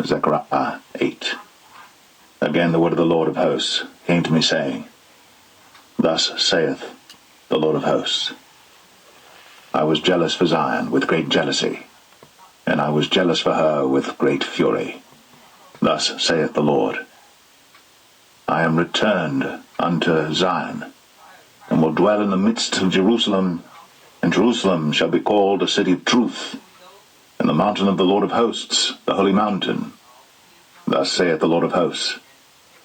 Zechariah 8. Again the word of the Lord of hosts came to me, saying, Thus saith the Lord of hosts, I was jealous for Zion with great jealousy, and I was jealous for her with great fury. Thus saith the Lord, I am returned unto Zion, and will dwell in the midst of Jerusalem, and Jerusalem shall be called a city of truth, and the mountain of the Lord of hosts, the holy mountain. Thus saith the Lord of hosts,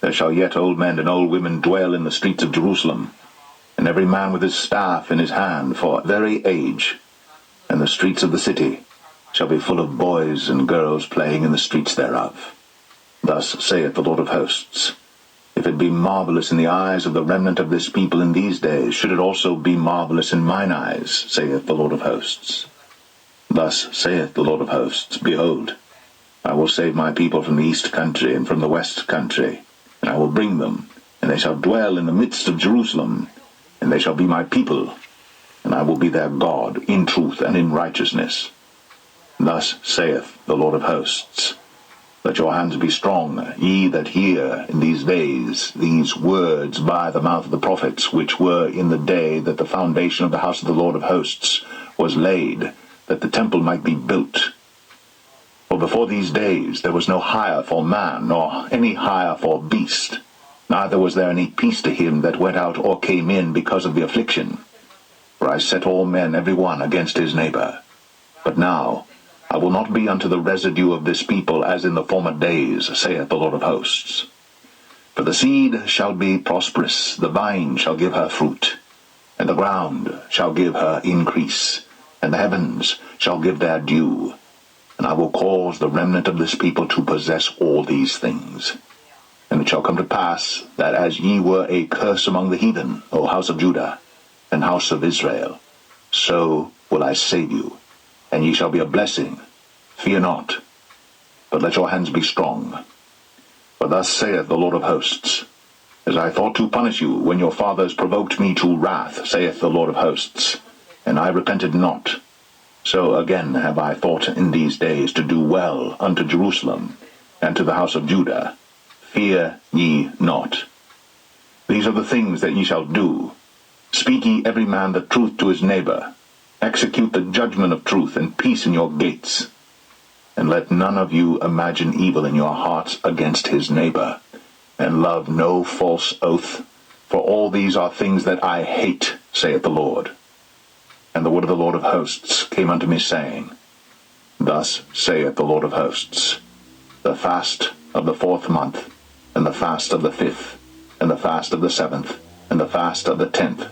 there shall yet old men and old women dwell in the streets of Jerusalem, and every man with his staff in his hand for very age, and the streets of the city shall be full of boys and girls playing in the streets thereof. Thus saith the Lord of hosts, if it be marvelous in the eyes of the remnant of this people in these days, should it also be marvelous in mine eyes, saith the Lord of hosts. Thus saith the Lord of hosts, behold, I will save my people from the east country and from the west country, and I will bring them, and they shall dwell in the midst of Jerusalem, and they shall be my people, and I will be their God in truth and in righteousness. Thus saith the Lord of hosts, let your hands be strong, ye that hear in these days these words by the mouth of the prophets, which were in the day that the foundation of the house of the Lord of hosts was laid, that the temple might be built. For before these days there was no hire for man, nor any hire for beast, neither was there any peace to him that went out or came in because of the affliction. For I set all men every one against his neighbor. But now I will not be unto the residue of this people as in the former days, saith the Lord of hosts. For the seed shall be prosperous, the vine shall give her fruit, and the ground shall give her increase, and the heavens shall give their dew. And I will cause the remnant of this people to possess all these things. And it shall come to pass, that as ye were a curse among the heathen, O house of Judah, and house of Israel, so will I save you, and ye shall be a blessing. Fear not, but let your hands be strong. For thus saith the Lord of hosts, as I thought to punish you when your fathers provoked me to wrath, saith the Lord of hosts, and I repented not, so again have I thought in these days to do well unto Jerusalem, and to the house of Judah. Fear ye not. These are the things that ye shall do. Speak ye every man the truth to his neighbor. Execute the judgment of truth, and peace in your gates. And let none of you imagine evil in your hearts against his neighbor, and love no false oath, for all these are things that I hate, saith the Lord. And the word of the Lord of hosts came unto me, saying, Thus saith the Lord of hosts, the fast of the 4th month, and the fast of the 5th, and the fast of the 7th, and the fast of the 10th,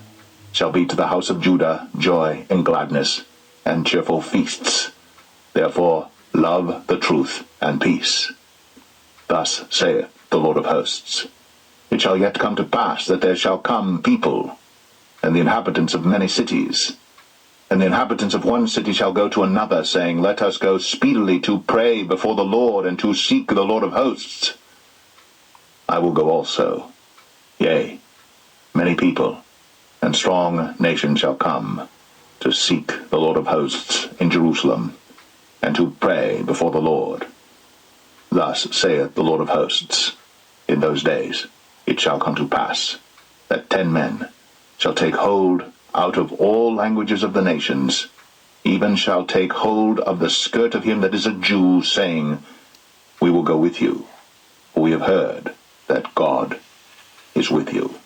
shall be to the house of Judah joy and gladness, and cheerful feasts. Therefore love the truth and peace. Thus saith the Lord of hosts, it shall yet come to pass that there shall come people, and the inhabitants of many cities, and the inhabitants of one city shall go to another, saying, Let us go speedily to pray before the Lord, and to seek the Lord of hosts. I will go also. Yea, many people and strong nations shall come to seek the Lord of hosts in Jerusalem, and to pray before the Lord. Thus saith the Lord of hosts, in those days it shall come to pass, that 10 men shall take hold out of all languages of the nations, even shall take hold of the skirt of him that is a Jew, saying, We will go with you, for we have heard that God is with you.